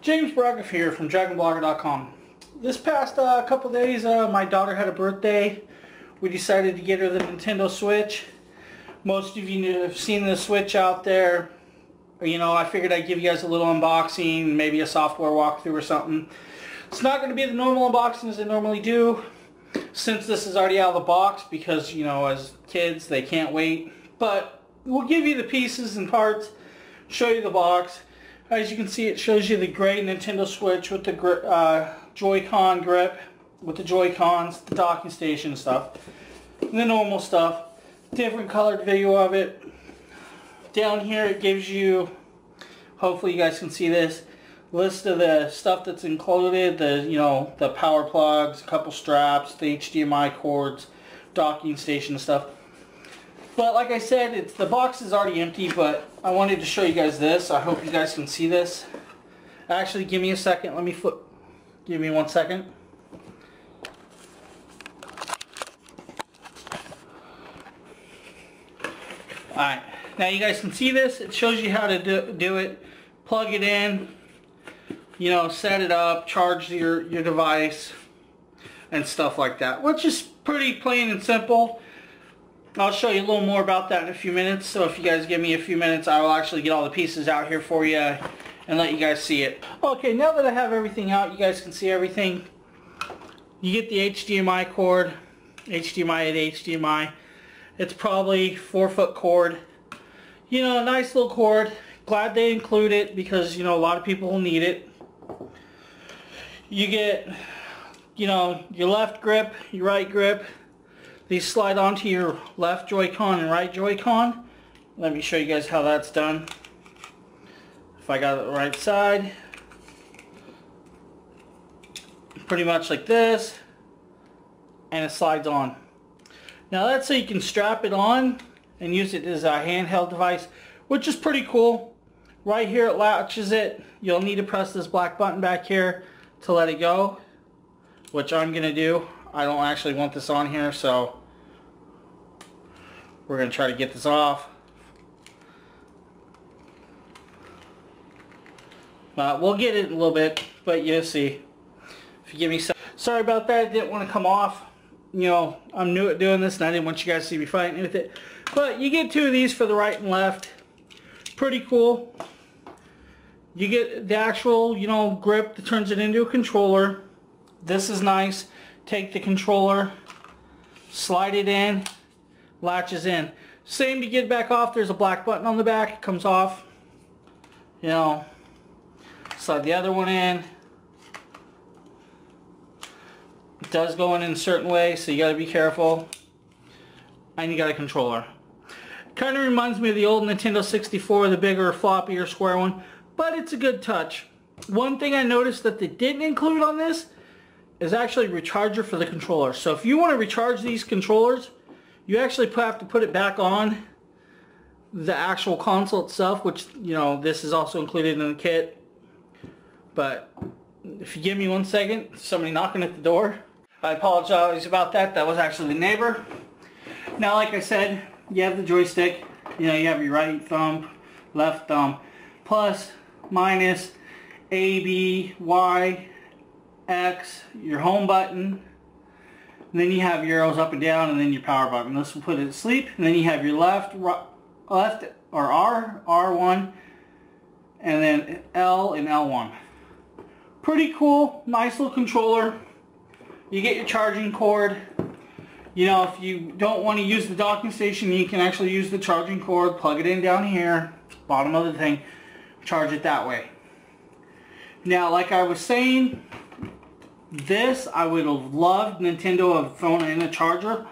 James Bragg here from dragonblogger.com. This past couple days, my daughter had a birthday. We decided to get her the Nintendo Switch. Most of you have seen the Switch out there. You know, I figured I'd give you guys a little unboxing, maybe a software walkthrough or something. It's not going to be the normal unboxing as I normally do, since this is already out of the box, because, you know, as kids, they can't wait. But we'll give you the pieces and parts, show you the box. As you can see, it shows you the gray Nintendo Switch with the Joy-Con grip, with the Joy-Cons, the docking station and stuff. And the normal stuff. Different colored video of it. Down here it gives you, hopefully you guys can see this, list of the stuff that's included, the power plugs, a couple straps, the HDMI cords, docking station stuff. But like I said, the box is already empty, but I wanted to show you guys this. I hope you guys can see this. Actually, give me a second. Let me flip. Give me 1 second. Alright, now you guys can see this. It shows you how to do it. Plug it in, you know, set it up, charge your device, and stuff like that. Which is pretty plain and simple. I'll show you a little more about that in a few minutes. So if you guys give me a few minutes, I will actually get all the pieces out here for you and let you guys see it. Okay, now that I have everything out, you guys can see everything. You get the HDMI cord, HDMI to HDMI. It's probably 4-foot cord. You know, a nice little cord. Glad they include it because, you know, a lot of people will need it. You get, you know, your left grip, your right grip. These slide onto your left Joy-Con and right Joy-Con. Let me show you guys how that's done. If I got it the right side. Pretty much like this. And it slides on. Now that's so you can strap it on and use it as a handheld device, which is pretty cool. Right here it latches it. You'll need to press this black button back here to let it go, which I'm going to do. I don't actually want this on here, so we're going to try to get this off. We'll get it in a little bit, but you'll see. If you give me some... Sorry about that, it didn't want to come off. You know, I'm new at doing this and I didn't want you guys to see me fighting with it. But you get two of these for the right and left. Pretty cool. You get the actual, you know, grip that turns it into a controller. This is nice. Take the controller, slide it in, latches in. Same to get it back off. There's a black button on the back. It comes off. You know, slide the other one in. It does go in a certain way, so you got to be careful. And you got a controller. Kind of reminds me of the old Nintendo 64, the bigger, floppier, square one. But it's a good touch. One thing I noticed that they didn't include on this is actually a recharger for the controller. So if you want to recharge these controllers, you actually have to put it back on the actual console itself, which, you know, this is also included in the kit. But if you give me 1 second, somebody knocking at the door. I apologize about that. That was actually the neighbor. Now, like I said, you have the joystick. You know, you have your right thumb, left thumb, plus, minus, A, B, Y, X, your home button, and then you have your arrows up and down, and then your power button. This will put it to sleep. And then you have your left or R1, and then L and L1. Pretty cool, nice little controller. You get your charging cord. You know, if you don't want to use the docking station, you can actually use the charging cord, plug it in down here, bottom of the thing, charge it that way. Now, like I was saying, this, I would have loved Nintendo have thrown in a charger.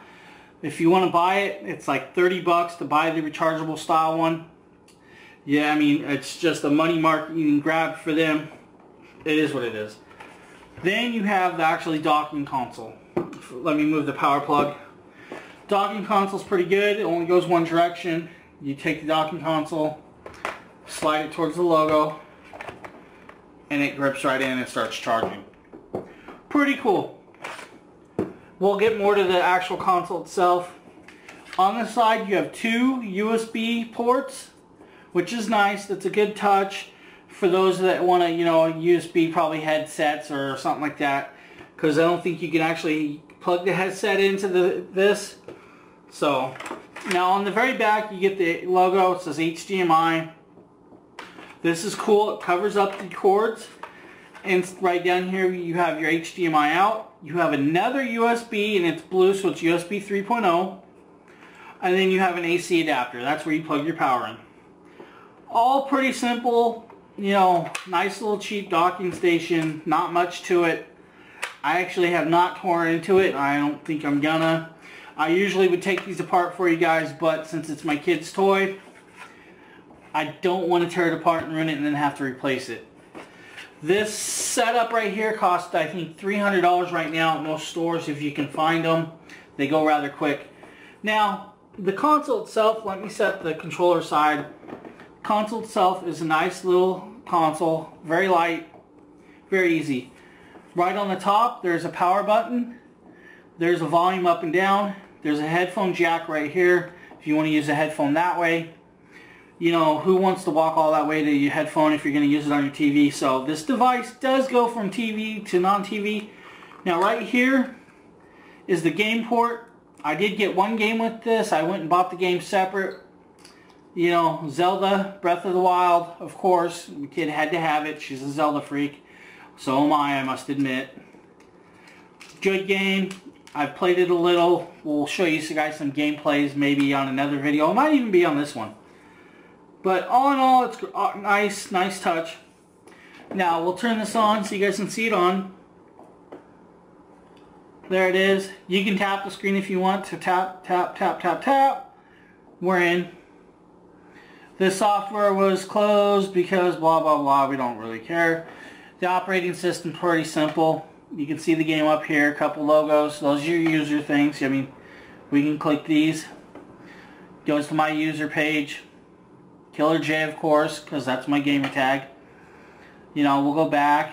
If you want to buy it, it's like 30 bucks to buy the rechargeable style one. Yeah, I mean, it's just a money marketing grab for them. It is what it is. Then you have the actually docking console. Let me move the power plug. Docking console is pretty good. It only goes one direction. You take the docking console, slide it towards the logo, and it grips right in and starts charging. Pretty cool. We'll get more to the actual console itself. On the side you have two USB ports, which is nice. That's a good touch for those that want to, you know, USB probably headsets or something like that, because I don't think you can actually plug the headset into this. So now on the very back you get the logo. It says HDMI. This is cool. It covers up the cords, and right down here you have your HDMI out. You have another USB, and it's blue, so it's USB 3.0. And then you have an AC adapter. That's where you plug your power in. All pretty simple, you know, nice little cheap docking station. Not much to it. I actually have not torn into it. I don't think I'm gonna. I usually would take these apart for you guys, but since it's my kid's toy, I don't want to tear it apart and ruin it and then have to replace it. This setup right here costs, I think, $300 right now at most stores if you can find them. They go rather quick. Now, the console itself, let me set the controller aside. Console itself is a nice little console, very light, very easy. Right on the top, there's a power button. There's a volume up and down. There's a headphone jack right here if you want to use a headphone that way. You know, who wants to walk all that way to your headphone if you're going to use it on your TV? So this device does go from TV to non-TV. Now right here is the game port. I did get one game with this. I went and bought the game separate. You know, Zelda, Breath of the Wild, of course. The kid had to have it. She's a Zelda freak. So am I must admit. Good game. I've played it a little. We'll show you guys some gameplays maybe on another video. It might even be on this one. But all in all, it's nice touch. Now, we'll turn this on so you guys can see it on. There it is. You can tap the screen if you want to tap, tap, tap, tap, tap. We're in. This software was closed because blah, blah, blah. We don't really care. The operating system's pretty simple. You can see the game up here. A couple logos. Those are your user things. I mean, we can click these. Goes to my user page. Killer J, of course, because that's my gamer tag. You know, we'll go back.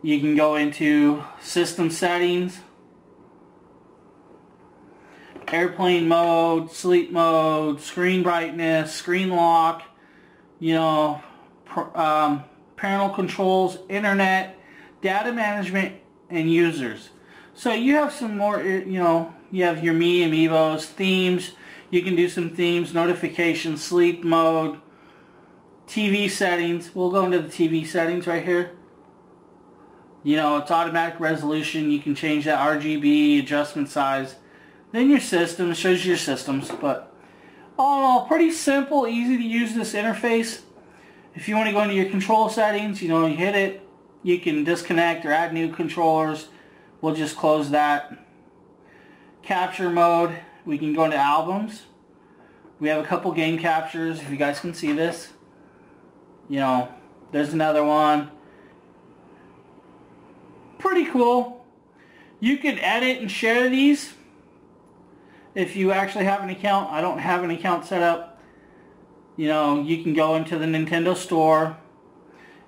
You can go into system settings, airplane mode, sleep mode, screen brightness, screen lock, you know, parental controls, internet, data management, and users. So you have some more, you know, you have your Me Amiibos, themes. You can do some themes, notifications, sleep mode, TV settings. We'll go into the TV settings right here. You know, it's automatic resolution. You can change that RGB, adjustment size. Then your system, shows you your systems. But all in all, pretty simple, easy to use this interface. If you want to go into your control settings, you know, you hit it. You can disconnect or add new controllers. We'll just close that. Capture mode. We can go into albums. We have a couple game captures, if you guys can see this. You know, there's another one. Pretty cool. You can edit and share these if you actually have an account. I don't have an account set up. You know, you can go into the Nintendo store.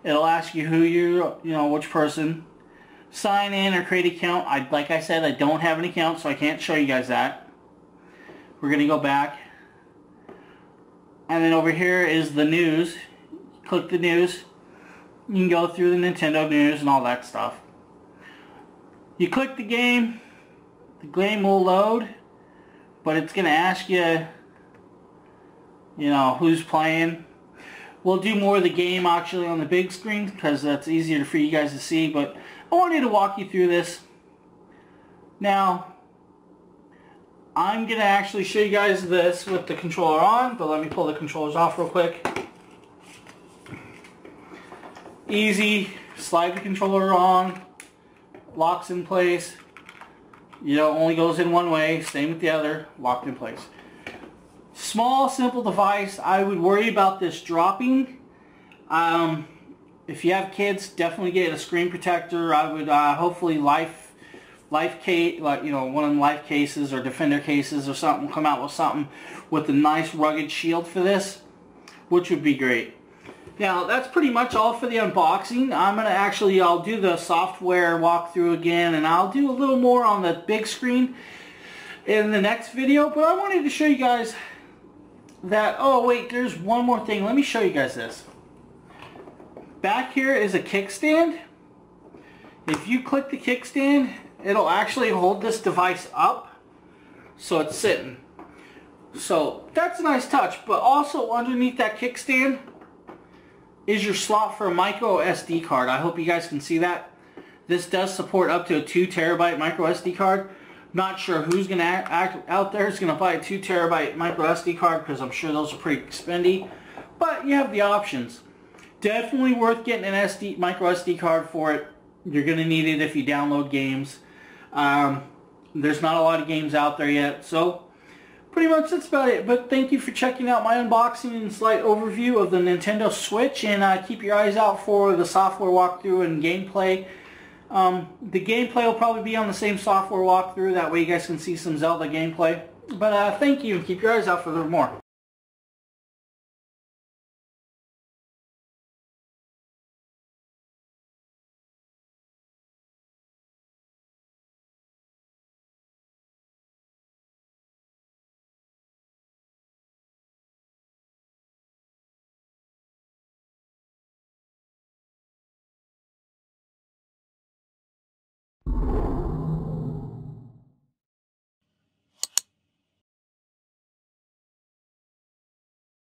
It'll ask you who you know, which person. Sign in or create an account. Like I said, I don't have an account, so I can't show you guys that. We're going to go back. And then over here is the news. Click the news. You can go through the Nintendo news and all that stuff. You click the game will load, but it's going to ask you, you know, who's playing. We'll do more of the game actually on the big screen because that's easier for you guys to see, but I wanted to walk you through this. Now, I'm going to actually show you guys this with the controller on, but let me pull the controllers off real quick. Easy, slide the controller on, locks in place. You know, only goes in one way, same with the other, locked in place. Small, simple device. I would worry about this dropping. If you have kids, definitely get a screen protector. I would hopefully life case, like, you know, one of them life cases or defender cases or something, come out with something with a nice rugged shield for this, which would be great. Now that's pretty much all for the unboxing. I'm gonna I'll do the software walkthrough again, and I'll do a little more on the big screen in the next video, but I wanted to show you guys that, oh wait, there's one more thing. Let me show you guys this. back here is a kickstand. If you click the kickstand, it'll actually hold this device up so it's sitting. So that's a nice touch, but also underneath that kickstand is your slot for a micro SD card. I hope you guys can see that. This does support up to a 2 terabyte micro SD card. Not sure who's going to out there is going to buy a 2 terabyte micro SD card, because I'm sure those are pretty expendy. But you have the options. Definitely worth getting an micro SD card for it. You're going to need it if you download games. There's not a lot of games out there yet, so pretty much that's about it. But thank you for checking out my unboxing and slight overview of the Nintendo Switch, and keep your eyes out for the software walkthrough and gameplay. The gameplay will probably be on the same software walkthrough, that way you guys can see some Zelda gameplay. But thank you, and keep your eyes out for more.